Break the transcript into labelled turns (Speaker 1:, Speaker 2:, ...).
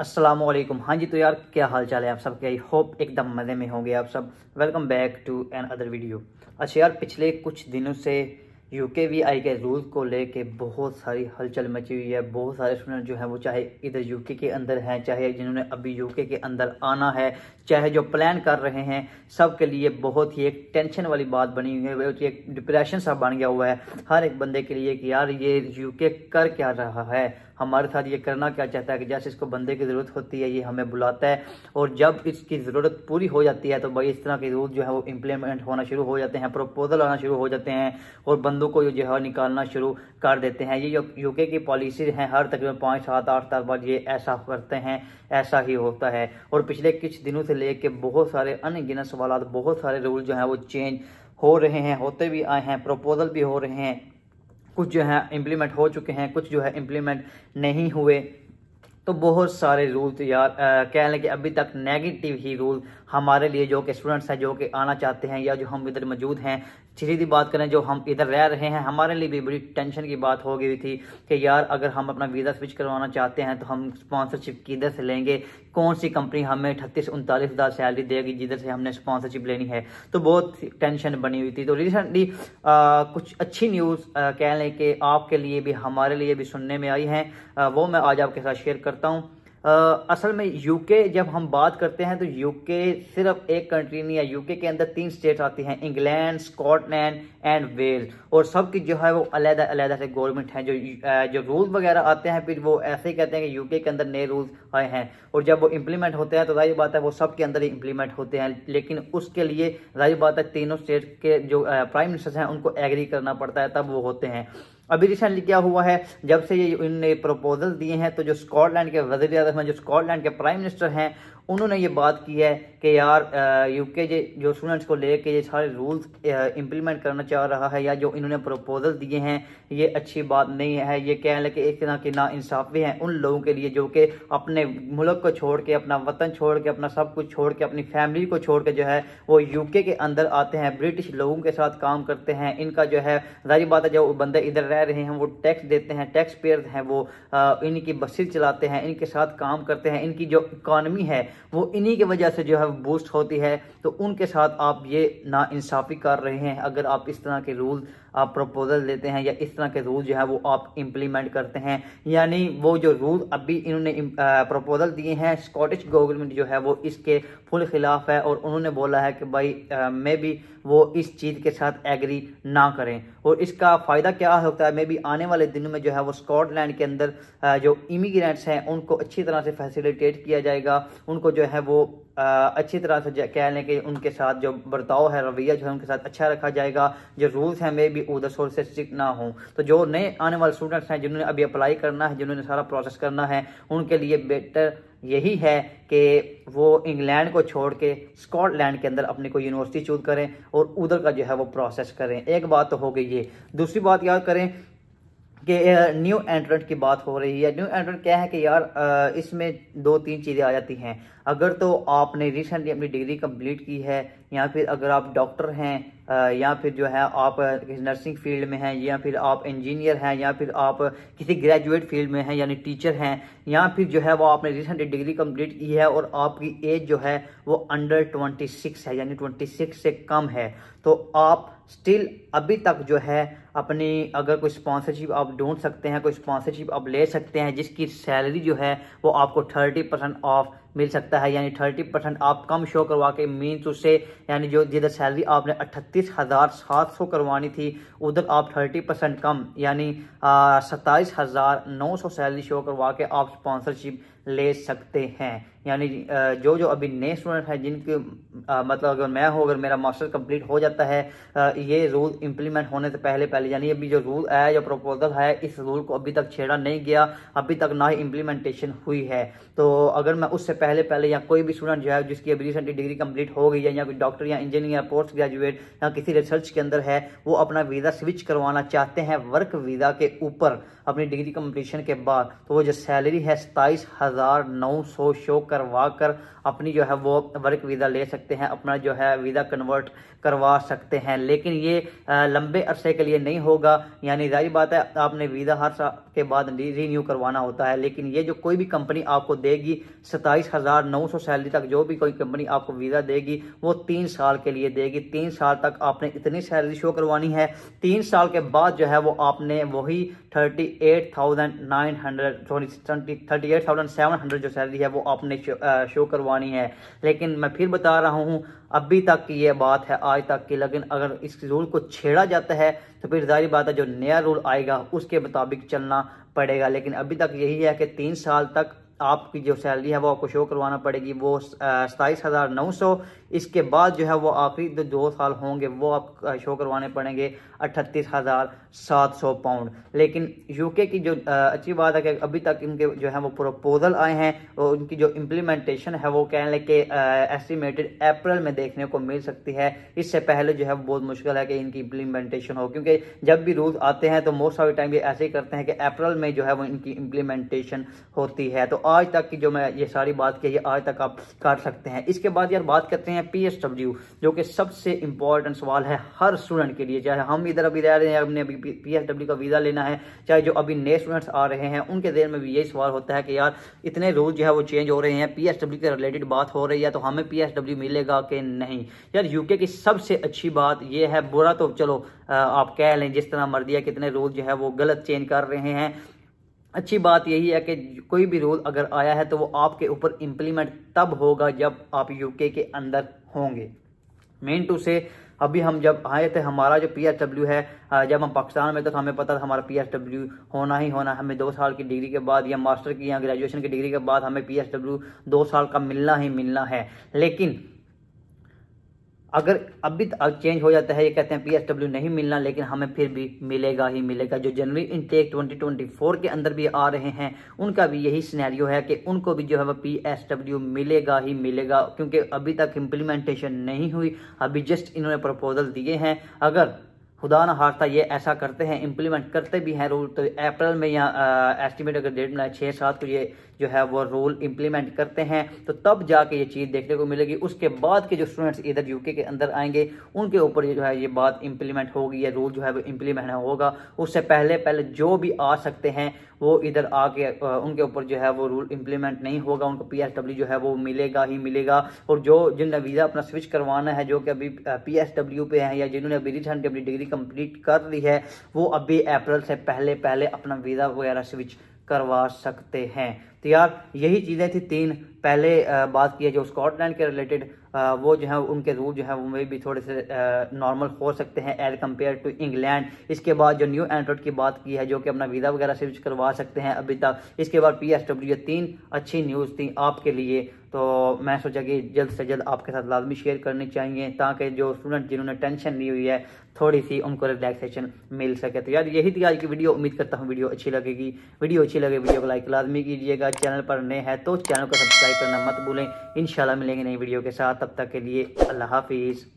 Speaker 1: अस्सलामुअलैकुम। हाँ जी, तो यार क्या हाल चाल है आप सबके। आई होप एकदम मज़े में होंगे आप सब। Welcome back to another video. अच्छा यार, पिछले कुछ दिनों से यूकेवीआई के रूल को लेके बहुत सारी हलचल मची हुई है। बहुत सारे स्टूडेंट जो हैं वो चाहे इधर यूके के अंदर हैं, चाहे जिन्होंने अभी यूके के अंदर आना है, चाहे जो प्लान कर रहे हैं, सब के लिए बहुत ही एक टेंशन वाली बात बनी हुई है। एक डिप्रेशन सा बन गया हुआ है हर एक बंदे के लिए कि यार ये यूके कर क्या रहा है, हमारे साथ ये करना क्या चाहता है। कि जैसे इसको बंदे की ज़रूरत होती है ये हमें बुलाता है, और जब इसकी ज़रूरत पूरी हो जाती है तो भाई इस तरह के रूल जो है वो इम्प्लीमेंट होना शुरू हो जाते हैं, प्रपोजल आना शुरू हो जाते हैं, और बंदों को जो है निकालना शुरू कर देते हैं। ये जो यूके की पॉलिसी हैं, हर तकरीबन 5 7 8 साल बाद ये ऐसा करते हैं, ऐसा ही होता है। और पिछले कुछ दिनों से लेके बहुत सारे अनगिनत सवाल, बहुत सारे रूल जो हैं वो चेंज हो रहे हैं, होते भी आए हैं, प्रपोजल भी हो रहे हैं। कुछ जो है इम्प्लीमेंट हो चुके हैं, कुछ जो है इम्प्लीमेंट नहीं हुए। तो बहुत सारे रूल तो यार कह लें कि अभी तक नेगेटिव ही रूल हमारे लिए, जो कि स्टूडेंट्स हैं, जो कि आना चाहते हैं, या जो हम इधर मौजूद हैं। सीधी बात करें, जो हम इधर रह रहे हैं, हमारे लिए भी बड़ी टेंशन की बात हो गई थी कि यार अगर हम अपना वीज़ा स्विच करवाना चाहते हैं तो हम स्पॉन्सरशिप किधर से लेंगे, कौन सी कंपनी हमें 38-39 हज़ार सैलरी देगी जिधर से हमने स्पॉन्सरशिप लेनी है। तो बहुत टेंशन बनी हुई थी। तो रिसेंटली कुछ अच्छी न्यूज़ कह लें कि आपके लिए भी हमारे लिए भी सुनने में आई हैं, वो मैं आज आपके साथ शेयर करता हूँ। असल में यूके जब हम बात करते हैं तो यूके सिर्फ एक कंट्री नहीं है। यूके के अंदर 3 स्टेट्स आती हैं, इंग्लैंड, स्कॉटलैंड एंड वेल्स, और सबकी जो है वो अलग अलग से गवर्नमेंट हैं। जो रूल वगैरह आते हैं फिर वो ऐसे ही कहते हैं कि यूके के अंदर नए रूल्स आए हैं, और जब वो इम्प्लीमेंट होते हैं तो जाहिर बात है वो सब के अंदर ही इम्प्लीमेंट होते हैं। लेकिन उसके लिए जाहिर बात है तीनों स्टेट के जो प्राइम मिनिस्टर्स हैं उनको एग्री करना पड़ता है, तब वो होते हैं। अभी रिसेंटली क्या हुआ है, जब से ये इनने प्रपोजल दिए हैं तो जो स्कॉटलैंड के वज़ीर आज़म हैं, जो स्कॉटलैंड के प्राइम मिनिस्टर हैं, उन्होंने ये बात की है कि यार यूके जो स्टूडेंट्स को लेके ये सारे रूल्स इम्प्लीमेंट करना चाह रहा है, या जो इन्होंने प्रपोजल दिए हैं ये अच्छी बात नहीं है। ये कह लें कि एक तरह की नाइंसाफ़ी है उन लोगों के लिए जो कि अपने मुल्क को छोड़ के, अपना वतन छोड़ के, अपना सब कुछ छोड़ के, अपनी फैमिली को छोड़ के जो है वो यूके के अंदर आते हैं, ब्रिटिश लोगों के साथ काम करते हैं। इनका जो है जाहिर बात है जो बंदे इधर रह रहे हैं वो टैक्स देते हैं, टैक्स पेयर हैं, वो इनकी बसें चलाते हैं, इनके साथ काम करते हैं, इनकी जो इकॉनमी है वो इन्हीं की वजह से जो है बूस्ट होती है। तो उनके साथ आप ये नाइंसाफ़ी कर रहे हैं अगर आप इस तरह के रूल आप प्रपोजल देते हैं, या इस तरह के रूल जो है वो आप इम्प्लीमेंट करते हैं। यानी वो जो रूल अभी इन्होंने प्रपोजल दिए हैं, स्कॉटिश गवर्नमेंट जो है वो इसके फुल खिलाफ है, और उन्होंने बोला है कि भाई मे बी वो इस चीज़ के साथ एग्री ना करें। और इसका फ़ायदा क्या होता है, मे बी आने वाले दिनों में जो है वो स्कॉटलैंड के अंदर जो इमिग्रेंट्स हैं उनको अच्छी तरह से फैसिलिटेट किया जाएगा, उनको जो है वो अच्छी तरह से कह लें कि उनके साथ जो बर्ताव है, रवैया जो है उनके साथ अच्छा रखा जाएगा। जो रूल्स हैं मे भी उधर सोर से स्ट्रिक्ट ना हो। तो जो नए आने वाले स्टूडेंट्स हैं जिन्होंने अभी अप्लाई करना है, जिन्होंने सारा प्रोसेस करना है, उनके लिए बेटर यही है कि वो इंग्लैंड को छोड़ के स्कॉटलैंड के अंदर अपनी कोई यूनिवर्सिटी चूज करें और उधर का जो है वो प्रोसेस करें। एक बात तो हो गई ये। दूसरी बात याद करें कि न्यू एंट्रेंट की बात हो रही है। न्यू एंट्रेंट क्या है कि यार इसमें 2-3 चीज़ें आ जाती हैं। अगर तो आपने रिसेंटली अपनी डिग्री कंप्लीट की है, या फिर अगर आप डॉक्टर हैं, या फिर जो है आप नर्सिंग फील्ड में हैं, या फिर आप इंजीनियर हैं, या फिर आप किसी ग्रेजुएट फील्ड में हैं यानी टीचर हैं, या फिर जो है वो आपने रिसेंटली डिग्री कंप्लीट की है और आपकी एज जो है वो अंडर 26 है, यानी 26 से कम है, तो आप स्टिल अभी तक जो है अपनी अगर कोई स्पॉन्सरशिप आप ढूंढ सकते हैं, कोई स्पॉन्सरशिप आप ले सकते हैं जिसकी सैलरी जो है वो आपको 30% ऑफ मिल सकता है। यानी 30% आप कम शो करवा के मीन्स उससे, यानी जो जिधर सैलरी आपने 38,700 करवानी थी उधर आप 30% कम यानी 27,900 सैलरी शो करवा के आप स्पॉन्सरशिप ले सकते हैं। यानी जो जो अभी नए स्टूडेंट हैं जिनके मतलब अगर मैं हूँ, अगर मेरा मास्टर कंप्लीट हो जाता है ये रूल इम्प्लीमेंट होने से पहले पहले, यानी अभी जो रूल आया, जो प्रपोजल है, इस रूल को अभी तक छेड़ा नहीं गया, अभी तक ना ही इम्प्लीमेंटेशन हुई है। तो अगर मैं उससे पहले पहले, या कोई भी स्टूडेंट जो है जिसकी अभी रिसेंटली डिग्री कंप्लीट हो गई है, या कोई डॉक्टर या इंजीनियर या पोस्ट ग्रेजुएट या किसी रिसर्च के अंदर है, वो अपना वीज़ा स्विच करवाना चाहते हैं वर्क वीज़ा के ऊपर अपनी डिग्री कंप्लीशन के बाद, तो वो जो सैलरी है 27,000 27,900 शो करवा कर अपनी जो है वो वर्क वीज़ा ले सकते हैं, अपना जो है वीज़ा कन्वर्ट करवा सकते हैं। लेकिन ये लंबे अरसे के लिए नहीं होगा, यानी जाहिर बात है आपने वीज़ा हर साल के बाद रीन्यू करवाना होता है। लेकिन ये जो कोई भी कंपनी आपको देगी 27,900 सैलरी तक, जो भी कोई कंपनी आपको वीज़ा देगी वो 3 साल के लिए देगी। 3 साल तक आपने इतनी सैलरी शो करवानी है। 3 साल के बाद जो है वो आपने वही 38,700 जो सैलरी है वो आपने शो करवानी है। लेकिन मैं फिर बता रहा हूँ, अभी तक की ये बात है, आज तक की। लेकिन अगर इस रूल को छेड़ा जाता है तो फिर जाहिर बात है जो नया रूल आएगा उसके मुताबिक चलना पड़ेगा। लेकिन अभी तक यही है कि 3 साल तक आपकी जो सैलरी है वो आपको शो करवाना पड़ेगी, वो 27,900। इसके बाद जो है वो आखिरी 2 साल होंगे वो आप शो करवाने पड़ेंगे 38,700 पाउंड। लेकिन यूके की जो अच्छी बात है कि अभी तक इनके जो है वो प्रपोजल आए हैं और उनकी जो इम्प्लीमेंटेशन है वो कह लें कि एस्टिमेटेड अप्रैल में देखने को मिल सकती है। इससे पहले जो है वो बहुत मुश्किल है कि इनकी इम्प्लीमेंटेशन हो, क्योंकि जब भी रूल्स आते हैं तो मोस्ट ऑफ द टाइम ये ऐसे ही करते हैं कि अप्रैल में जो है वो इनकी इम्प्लीमेंटेशन होती है। तो आज तक की जो मैं ये सारी बात की, ये आज तक आप कर सकते हैं। इसके बाद यार बात करते हैं PSW, जो कि सबसे इंपॉर्टेंट सवाल है हर स्टूडेंट के लिए, चाहे हम इधर अभी रह रहे हैं, हमने अभी PSW का वीज़ा लेना है, चाहे जो अभी नए स्टूडेंट्स आ रहे हैं उनके देर में भी यही सवाल होता है कि यार इतने रूल जो है वो चेंज हो रहे हैं, PSW के रिलेटेड बात हो रही है तो हमें PSW मिलेगा कि नहीं। यार यूके की सबसे अच्छी बात ये है, बुरा तो चलो आप कह लें जिस तरह मर्जी है, कितने रूल जो है वो गलत चेंज कर रहे हैं। अच्छी बात यही है कि कोई भी रूल अगर आया है तो वो आपके ऊपर इम्प्लीमेंट तब होगा जब आप यूके के अंदर होंगे। मेन टू से अभी हम जब आए थे, हमारा जो PSW है, जब हम पाकिस्तान में थे तो हमें पता था हमारा PSW होना ही होना। हमें 2 साल की डिग्री के बाद या मास्टर की या ग्रेजुएशन की डिग्री के बाद हमें PSW 2 साल का मिलना ही मिलना है। लेकिन अगर अभी चेंज हो जाता है, ये कहते हैं PSW नहीं मिलना, लेकिन हमें फिर भी मिलेगा ही मिलेगा। जो जनवरी इनटेक 2024 के अंदर भी आ रहे हैं उनका भी यही सिनेरियो है कि उनको भी जो है वो PSW मिलेगा ही मिलेगा, क्योंकि अभी तक इम्प्लीमेंटेशन नहीं हुई, अभी जस्ट इन्होंने प्रपोजल दिए हैं। अगर खुदा ना खास्ता ये ऐसा करते हैं, इम्प्लीमेंट करते भी हैं रूल, तो अप्रैल में या एस्टिमेट अगर डेट में 6-7 को ये जो है वो रूल इम्प्लीमेंट करते हैं तो तब जाके ये चीज़ देखने को मिलेगी। उसके बाद के जो स्टूडेंट्स इधर यूके के अंदर आएंगे उनके ऊपर ये जो है ये बात इम्प्लीमेंट होगी, ये रूल जो है वो इम्प्लीमेंट होगा। उससे पहले जो भी आ सकते हैं वो इधर आके उनके ऊपर जो है वो रूल इम्प्लीमेंट नहीं होगा, उनको PSW जो है वो मिलेगा ही मिलेगा। और जो जिन्होंने वीज़ा अपना स्विच करवाना है, जो कि अभी PSW पे हैं या जिन्होंने अभी रिसेंटली अपनी डिग्री कंप्लीट कर ली है, वो अभी अप्रैल से पहले अपना वीज़ा वगैरह स्विच करवा सकते हैं। तो यार यही चीज़ें थी 3। पहले बात की है जो स्कॉटलैंड के रिलेटेड, वो जो है उनके रूल जो है वो में भी थोड़े से नॉर्मल हो सकते हैं एज कम्पेयर टू इंग्लैंड। इसके बाद जो न्यू एंट्रोड की बात की है, जो कि अपना वीज़ा वगैरह स्विच करवा सकते हैं अभी तक। इसके बाद PSW, ये 3 अच्छी न्यूज़ थी आपके लिए, तो मैं सोचा कि जल्द से जल्द आपके साथ लाजमी शेयर करनी चाहिए, ताकि जो स्टूडेंट जिन्होंने टेंशन ली हुई है थोड़ी सी उनको रिलैक्सेशन मिल सके। तो यार यही थी आज की वीडियो, उम्मीद करता हूँ वीडियो अच्छी लगेगी। वीडियो अच्छी लगे वीडियो को लाइक लाजमी कीजिएगा, चैनल पर नए हैं तो चैनल को सब्सक्राइब करना मत भूलें। इंशाल्लाह मिलेंगे नई वीडियो के साथ, तब तक के लिए अल्लाह हाफिज़।